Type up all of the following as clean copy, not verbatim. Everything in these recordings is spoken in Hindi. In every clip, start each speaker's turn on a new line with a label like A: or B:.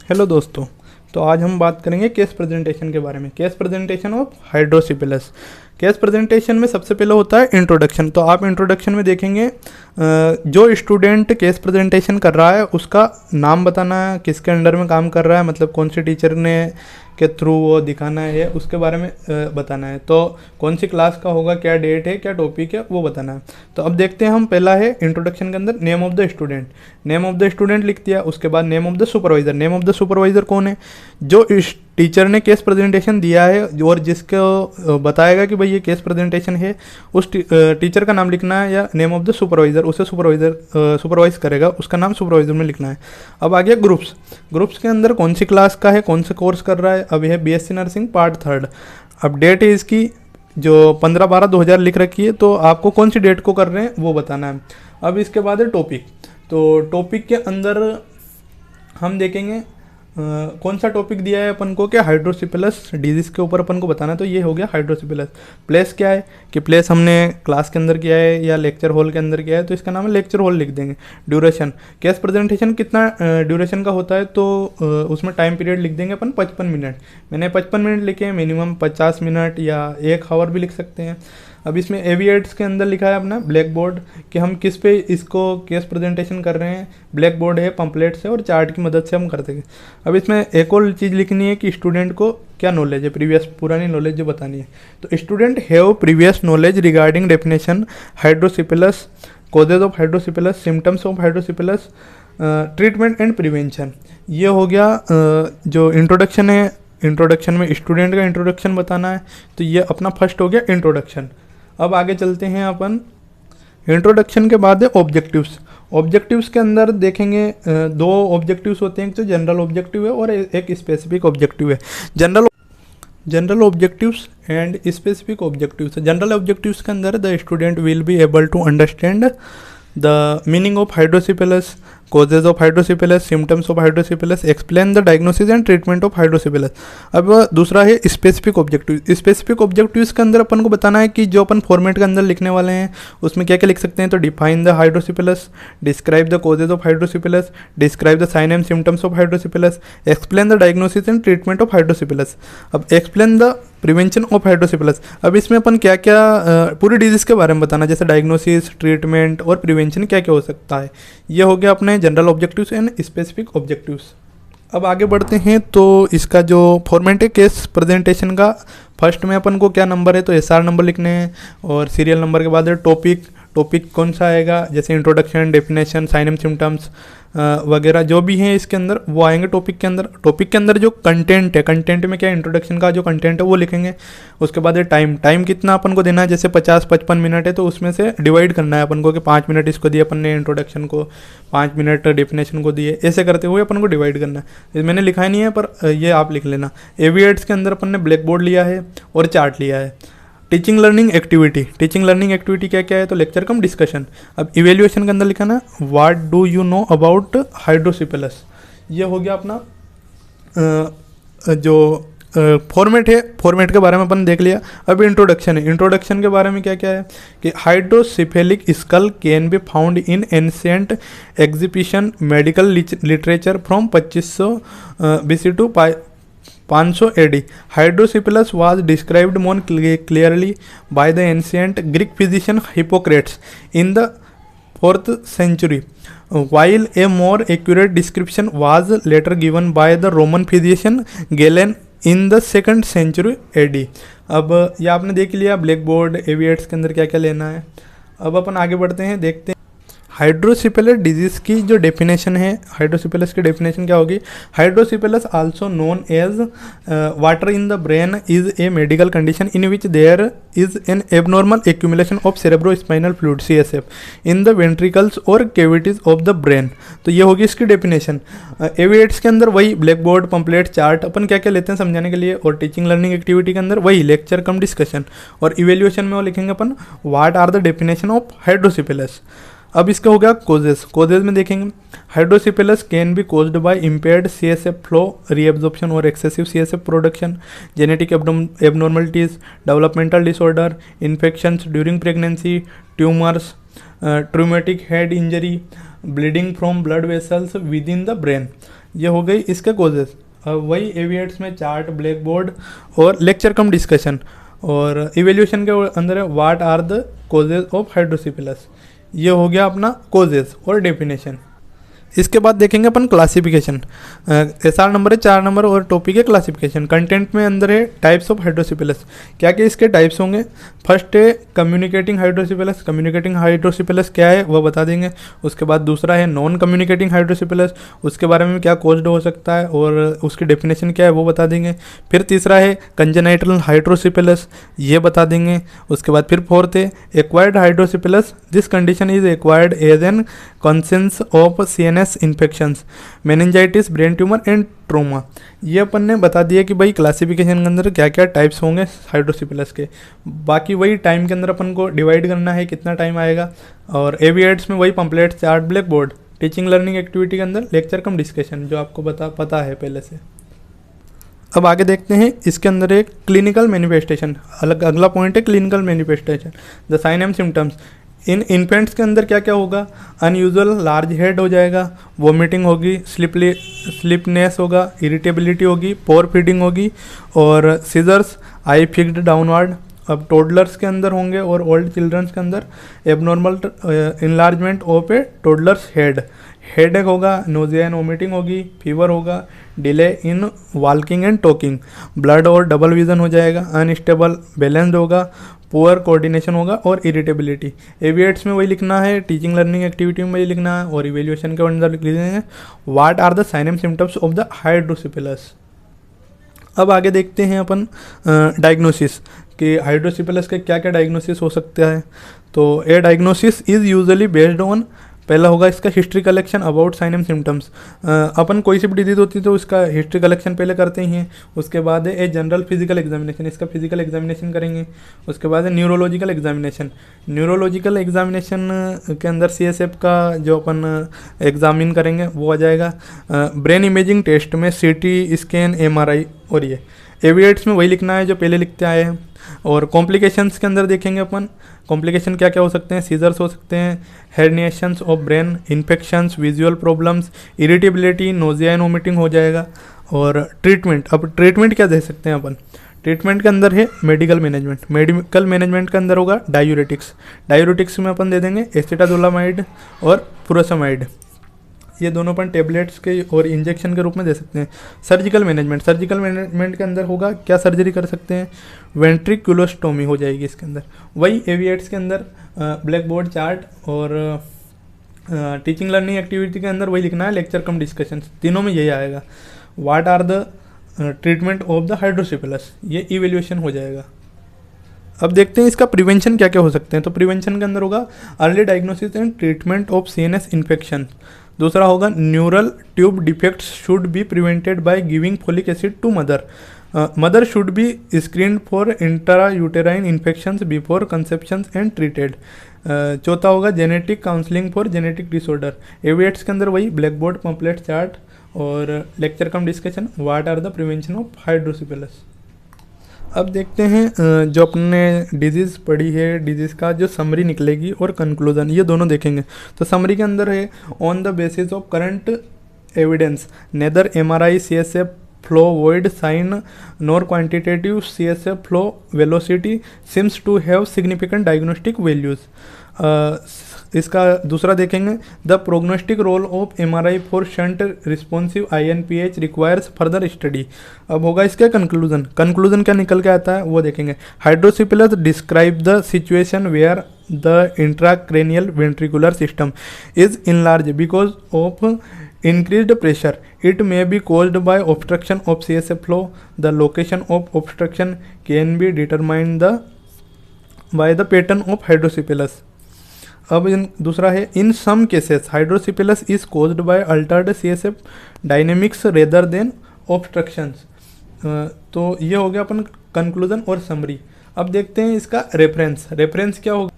A: हेलो दोस्तों। तो आज हम बात करेंगे केस प्रेजेंटेशन के बारे में। Case presentation of hydrocephalus. Case presentation में सबसे पहले होता है इंट्रोडक्शन। तो आप इंट्रोडक्शन में देखेंगे जो स्टूडेंट केस प्रेजेंटेशन कर रहा है उसका नाम बताना है, किसके अंडर में काम कर रहा है, मतलब कौन से टीचर ने के थ्रू वो दिखाना है, उसके बारे में बताना है। तो कौन सी क्लास का होगा, क्या डेट है, क्या टॉपिक है, वो बताना है। तो अब देखते हैं हम। पहला है इंट्रोडक्शन के अंदर name of the student. Name of the student लिख दिया, उसके बाद name of the supervisor. Name of the supervisor कौन है? जो इस टीचर ने केस प्रेजेंटेशन दिया है और जिसको बताएगा कि भाई ये केस प्रेजेंटेशन है, उस टीचर का नाम लिखना है, या नेम ऑफ द सुपरवाइजर, उसे सुपरवाइज करेगा, उसका नाम सुपरवाइजर में लिखना है। अब आ गया ग्रुप्स। ग्रुप्स के अंदर कौन सी क्लास का है, कौन से कोर्स कर रहा है। अब यह बीएससी नर्सिंग पार्ट 3। अब डेट है इसकी जो 15/12/2000 लिख रखी है, तो आपको कौन सी डेट को कर रहे हैं वो बताना है। अब इसके बाद है टॉपिक। तो टॉपिक के अंदर हम देखेंगे कौन सा टॉपिक दिया है अपन को, क्या हाइड्रोसिपिलस डिजीज के ऊपर अपन को बताना है। तो ये हो गया हाइड्रोसिपिलस। प्लेस क्या है कि प्लेस हमने क्लास के अंदर किया है या लेक्चर हॉल के अंदर किया है, तो इसका नाम है लेक्चर हॉल लिख देंगे। ड्यूरेशन, केस प्रेजेंटेशन कितना ड्यूरेशन का होता है, तो उसमें टाइम पीरियड लिख देंगे अपन 55 मिनट। मैंने 55 मिनट लिखे हैं, मिनिमम 50 मिनट या 1 आवर भी लिख सकते हैं। अब इसमें एविएट्स के अंदर लिखा है अपना ब्लैक बोर्ड कि हम किस पे इसको केस प्रेजेंटेशन कर रहे हैं। ब्लैक बोर्ड है, पंपलेट्स है और चार्ट की मदद से हम करते हैं। अब इसमें एक और चीज़ लिखनी है कि स्टूडेंट को क्या नॉलेज है, प्रीवियस पुरानी नॉलेज जो बतानी है। तो student have previous knowledge regarding definition hydrocephalus, causes of hydrocephalus, symptoms of hydrocephalus, treatment and prevention. ये हो गया जो इंट्रोडक्शन है। इंट्रोडक्शन में स्टूडेंट का इंट्रोडक्शन बताना है, तो ये अपना फर्स्ट हो गया इंट्रोडक्शन। अब आगे चलते हैं अपन। इंट्रोडक्शन के बाद है ऑब्जेक्टिव्स। ऑब्जेक्टिव्स के अंदर देखेंगे 2 ऑब्जेक्टिव्स होते हैं, एक तो जनरल ऑब्जेक्टिव है और एक स्पेसिफिक ऑब्जेक्टिव है। General objectives and specific objectives. General objectives के अंदर the student will be able to understand the meaning of hydrocephalus, causes of hydrocephalus, symptoms of hydrocephalus, explain the diagnosis and treatment of hydrocephalus। अब दूसरा है स्पेसिफिक ऑब्जेक्टिव। स्पेसिफिक ऑब्जेक्टिव्स के अंदर अपन को बताना है कि जो अपन फॉर्मेट के अंदर लिखने वाले हैं उसमें क्या क्या लिख सकते हैं। तो define the hydrocephalus, describe the causes of hydrocephalus, describe the sign and symptoms of hydrocephalus, explain the diagnosis and treatment of hydrocephalus. अब explain the prevention of hydrocephalus. अब इसमें अपन क्या क्या पूरी डिजीज़ के बारे में बताना, जैसे डायग्नोसिस, ट्रीटमेंट और प्रिवेंशन क्या क्या हो सकता है। ये हो गया अपने general objectives and specific objectives. अब आगे बढ़ते हैं। तो इसका जो फॉर्मेट है केस प्रेजेंटेशन का, फर्स्ट में अपन को क्या नंबर है, तो एसआर नंबर लिखने हैं और सीरियल नंबर के बाद है टॉपिक। टॉपिक कौन सा आएगा, जैसे introduction, definition, sign and symptoms वगैरह जो भी हैं इसके अंदर वो आएंगे टॉपिक के अंदर। टॉपिक के अंदर जो कंटेंट है, कंटेंट में क्या इंट्रोडक्शन का जो कंटेंट है वो लिखेंगे। उसके बाद है टाइम। टाइम कितना अपन को देना है, जैसे 50-55 मिनट है तो उसमें से डिवाइड करना है अपन को कि 5 मिनट इसको दिए अपन ने इंट्रोडक्शन को, 5 मिनट डेफिनेशन को दिए, ऐसे करते हुए अपन को डिवाइड करना है। मैंने लिखा ही नहीं है पर ये आप लिख लेना। एविएट्स के अंदर अपन ने ब्लैक बोर्ड लिया है और चार्ट लिया है। Teaching learning activity. Teaching learning activity क्या क्या है, तो लेक्चर कम डिस्कशन। अब इवेल्युएशन के अंदर लिखा ना what do you know about hydrocephalus. ये हो गया अपना जो फॉर्मेट है। फॉर्मेट के बारे में अपन देख लिया। अब इंट्रोडक्शन है। इंट्रोडक्शन के बारे में क्या क्या है कि hydrocephalic skull can be found in ancient exhibition medical literature from 2500 BC to 500 AD. Hydrocephalus was described more clearly by the ancient Greek physician Hippocrates in the 4th century, while a more accurate description was later given by the Roman physician Galen in the 2nd century AD. अब ये आपने देख लिया ब्लैक बोर्ड, एविएट्स के अंदर क्या क्या लेना है। अब अपन आगे बढ़ते हैं, देखते हैं हाइड्रोसिपिलस डिजीज की जो डेफिनेशन है। हाइड्रोसिपिलस की डेफिनेशन क्या होगी? Hydrocephalus also known as water in the brain is a medical condition in which there is an abnormal accumulation of cerebrospinal fluid CSF in the ventricles और कैविटीज ऑफ द ब्रेन। तो ये होगी इसकी डेफिनेशन। एविएट्स के अंदर वही ब्लैक बोर्ड, पंपलेट, चार्ट अपन क्या क्या लेते हैं समझाने के लिए, और टीचिंग लर्निंग एक्टिविटी के अंदर वही लेक्चर कम डिस्कशन, और इवेल्युएशन में वो लिखेंगे अपन what are the definition of hydrocephalus. अब इसका हो गया कोजेस। कोजेस में देखेंगे hydrocephalus can be caused by impaired CSF flow, reabsorption और excessive CSF production, genetic abnormalities, developmental disorder, infections during pregnancy, tumours, traumatic head injury, bleeding from blood vessels within the brain. ये हो गई इसके कोजेस। अब वही एविएट्स में चार्ट, ब्लैक बोर्ड और लेक्चर कम डिस्कशन, और इवेल्यूशन के अंदर है what are the causes of hydrocephalus. ये हो गया अपना कोजेज और डेफिनेशन। इसके बाद देखेंगे अपन क्लासिफिकेशन। SR नंबर है 4 नंबर और टॉपिक है क्लासिफिकेशन। कंटेंट में अंदर है टाइप्स ऑफ हाइड्रोसिपिलस। क्या क्या इसके टाइप्स होंगे? फर्स्ट है कम्युनिकेटिंग हाइड्रोसिपिलस। कम्युनिकेटिंग हाइड्रोसिपिलस क्या है वह बता देंगे। उसके बाद दूसरा है नॉन कम्युनिकेटिंग हाइड्रोसिपिलस, उसके बारे में क्या कॉज्ड हो सकता है और उसकी डेफिनेशन क्या है वो बता देंगे। फिर तीसरा है कंजेनाइटल हाइड्रोसिपिलस, ये बता देंगे। उसके बाद फिर फोर्थ है acquired hydrocephalus. This condition is acquired as an consequence of CNS infections, meningitis, brain tumour and trauma. ये अपन ने बता दिया कि भाई क्लासिफिकेशन के अंदर क्या क्या टाइप्स होंगे हाइड्रोसिपिलस के। बाकी वही टाइम के अंदर अपन को डिवाइड करना है कितना टाइम आएगा। और एविएट्स में वही pamphlet, chart, black board, teaching learning activity के अंदर लेक्चर कम डिस्कशन, जो आपको पता है पहले से। अब आगे देखते हैं इसके अंदर एक क्लिनिकल मैनिफेस्टेशन। अगला पॉइंट है clinical manifestation, the sign and symptoms. In infants के अंदर क्या क्या होगा? अनयूजुअल लार्ज हेड हो जाएगा, वोमिटिंग होगी, स्लिपनेस होगा, इरिटेबिलिटी होगी, पोर फीडिंग होगी और सीजर्स, आई फिक्स्ड डाउनवर्ड। अब टोडलर्स के अंदर होंगे और ओल्ड चिल्ड्रंस के अंदर abnormal enlargement of A toddlers headache होगा, नोजिया एंड वोमिटिंग होगी, फीवर होगा, delay in walking and talking, blood और डबल विजन हो जाएगा, अनस्टेबल बैलेंस्ड होगा, पुअर कोऑर्डिनेशन होगा और इरिटेबिलिटी। एविएट्स में वही लिखना है, टीचिंग लर्निंग एक्टिविटी में वही लिखना है और इवेल्यूएशन के अंदर लिख देंगे what are the sign and symptoms of the hydrocephalus. अब आगे देखते हैं अपन डायग्नोसिस कि हाइड्रोसिपिलस के क्या क्या डायग्नोसिस हो सकता है। तो a diagnosis is usually based on, पहला होगा इसका history collection about sign and symptoms. अपन कोई सी भी डिजीज होती है तो उसका हिस्ट्री कलेक्शन पहले करते ही हैं। उसके बाद है ए जनरल फिजिकल एग्जामिनेशन, इसका फिजिकल एग्जामिनेशन करेंगे। उसके बाद है न्यूरोलॉजिकल एग्जामिनेशन। न्यूरोलॉजिकल एग्जामिनेशन के अंदर CSF का जो अपन एग्जामिन करेंगे वो आ जाएगा। ब्रेन इमेजिंग टेस्ट में CT स्कैन, MRI, और ये एविएट्स में वही लिखना है जो पहले लिखते आए हैं। और कॉम्प्लिकेशंस के अंदर देखेंगे अपन कॉम्प्लिकेशन क्या क्या हो सकते हैं। सीजर्स हो सकते हैं, herniations of brain, infections, visual problems, irritability, nausea and vomiting हो जाएगा। और ट्रीटमेंट, अब ट्रीटमेंट क्या दे सकते हैं अपन? ट्रीटमेंट के अंदर है मेडिकल मैनेजमेंट। मेडिकल मैनेजमेंट के अंदर होगा डायूरेटिक्स। डायूरेटिक्स में अपन दे देंगे एसिटाजोलामाइड और फुरोसमाइड, ये दोनों अपन टेबलेट्स के और इंजेक्शन के रूप में दे सकते हैं। सर्जिकल मैनेजमेंट, सर्जिकल मैनेजमेंट के अंदर होगा क्या सर्जरी कर सकते हैं? वेंट्रिकुलोस्टोमी हो जाएगी इसके अंदर। वही एविएट्स के अंदर ब्लैक बोर्ड, चार्ट और टीचिंग लर्निंग एक्टिविटी के अंदर वही लिखना है लेक्चर कम डिस्कशन, तीनों में यही आएगा। What are the treatment of the hydrocephalus, ये इवेल्यूएशन हो जाएगा। अब देखते हैं इसका प्रिवेंशन क्या क्या हो सकते हैं। तो प्रिवेंशन के अंदर होगा early diagnosis and treatment of CNS infection. दूसरा होगा neural tube defects should be prevented by giving folic acid to mother. Mother should be screened for intra uterine infections before conception and treated. चौथा होगा genetic counselling for genetic disorder. AV aids के अंदर वही ब्लैक बोर्ड, पम्पलेट, चार्ट और lecture cum discussion, what are the prevention of hydrocephalus. अब देखते हैं जो अपने डिजीज़ पढ़ी है, डिजीज़ का जो समरी निकलेगी और कंक्लूजन, ये दोनों देखेंगे। तो समरी के अंदर है on the basis of current evidence neither MRI CSF flow void sign nor quantitative CSF flow velocity seems to have significant diagnostic values. इसका दूसरा देखेंगे the prognostic role of MRI for shunt responsive INPH requires further study. अब होगा इसका कंक्लूजन। कंक्लूजन क्या निकल के आता है वो देखेंगे। Hydrocephalus describe the situation where the intracranial ventricular system is enlarge because of increased pressure. It may be caused by obstruction of CSF flow. The location of obstruction can be determined by the pattern of hydrocephalus. अब दूसरा है in some cases hydrocephalus is caused by altered CSF dynamics rather than obstructions. तो ये हो गया अपन कंक्लूजन और समरी। अब देखते हैं इसका रेफरेंस। रेफरेंस क्या होगा?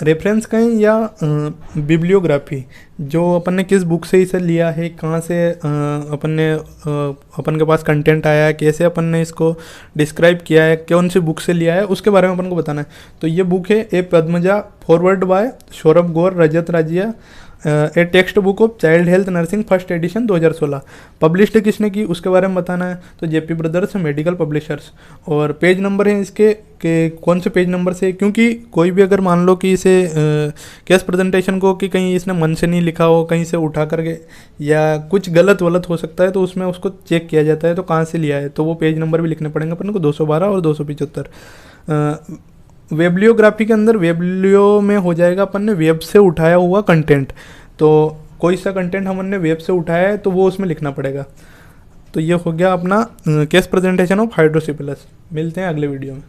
A: रेफरेंस कहें या बिब्लियोग्राफी, जो अपन ने किस बुक से इसे लिया है, कहाँ से अपन के पास कंटेंट आया है, कैसे अपन ने इसको डिस्क्राइब किया है, कौन सी बुक से लिया है, उसके बारे में अपन को बताना है। तो ये बुक है A Padmaja, foreword by Saurabh Gaur, Rajat Rajiya, a textbook of child health nursing first edition 2016। Published किसने की उसके बारे में बताना है, तो जेपी ब्रदर्स मेडिकल पब्लिशर्स। और पेज नंबर है इसके कि कौन से पेज नंबर से, क्योंकि कोई भी अगर मान लो कि इसे केस प्रेजेंटेशन को कि कहीं इसने मन से नहीं लिखा हो, कहीं से उठा करके या कुछ गलत वलत हो सकता है, तो उसमें उसको चेक किया जाता है तो कहाँ से लिया है, तो वो पेज नंबर भी लिखने पड़ेंगे अपन को 212 और 275। वेबलियोग्राफी के अंदर वेबलियो में हो जाएगा अपन ने वेब से उठाया हुआ कंटेंट, तो कोई सा कंटेंट हमने वेब से उठाया है तो वो उसमें लिखना पड़ेगा। तो ये हो गया अपना केस प्रेजेंटेशन ऑफ हाइड्रोसिपिलस। मिलते हैं अगले वीडियो में।